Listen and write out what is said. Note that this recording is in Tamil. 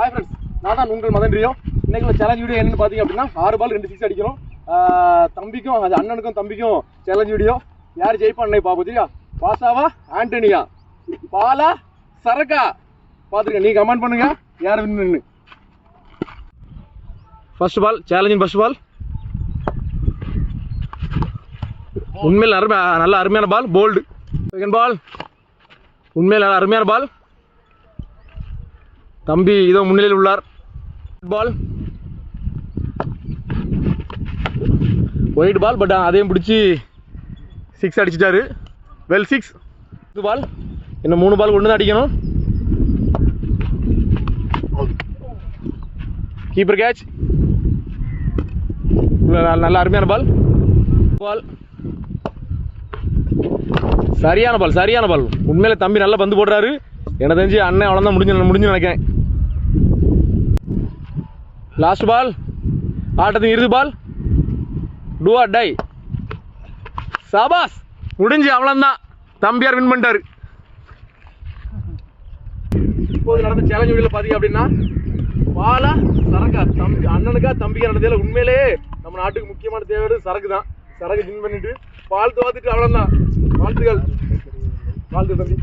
ஹாய் ஃப்ரெண்ட்ஸ், நான் தான் உங்கள் மதன் ரியோ. இன்னைக்குள்ள சேலஞ்ச் வீடியோ என்னன்னு பார்த்தீங்க அப்படின்னா 6 பால் 2 6 அடிக்கணும். தம்பிக்கும் அது அண்ணனுக்கும் தம்பிக்கும் சேலஞ்ச் வீடியோ. யார் ஜெயிப்பா அன்னைக்கு பார்ப்போம். சரியா? பாசாவா ஆண்டனியா, பாலா சரக்கா பார்த்துருங்க. நீ கமெண்ட் பண்ணுங்க யார் வின்னு. ஃபர்ஸ்ட் பால் சேலஞ்சின் ஃபர்ஸ்ட் பால் உண்மையில் நல்ல அருமையான பால், போல்டு. செகண்ட் பால் உண்மையில் நல்ல அருமையான பால். தம்பி இதோ முன்னிலையில் உள்ளார். பால் ஒயிட் பால், பட் அதையும் பிடிச்சி 6 அடிச்சிட்டாரு. வெல் 6. இது பால் இன்னும் 3 பால் ஒன்று தான் அடிக்கணும். Keeper catch. நல்ல அருமையான பால். பால் சரியான பால், சரியான பால். உண்மையில தம்பி நல்லா பந்து போடுறாரு. எனக்கு தெரிஞ்சு அண்ணன் அவ்வளோதான் முடிஞ்சு நினைக்கிறேன். லாஸ்ட் பால், ஆட்டத்தின் இறுதி பால். Two or die. சபாஸ், முடிஞ்சு அவ்வளோதான். தம்பியார் வின் பண்ணிட்டாரு. இப்போது நடந்த சேலஞ்ச் வீடியோவில் பார்த்தீங்க அப்படின்னா பாலா சரக்கா, தம்பி அண்ணனுக்கா தம்பிக்கா நடந்ததில் உண்மையிலே நம்ம நாட்டுக்கு முக்கியமான தேவை சரக்கு தான். சரக்கு வின் பண்ணிட்டு பால் தோத்துட்டு அவ்வளோதான். வாழ்த்துக்கள், வாழ்த்து தம்பி.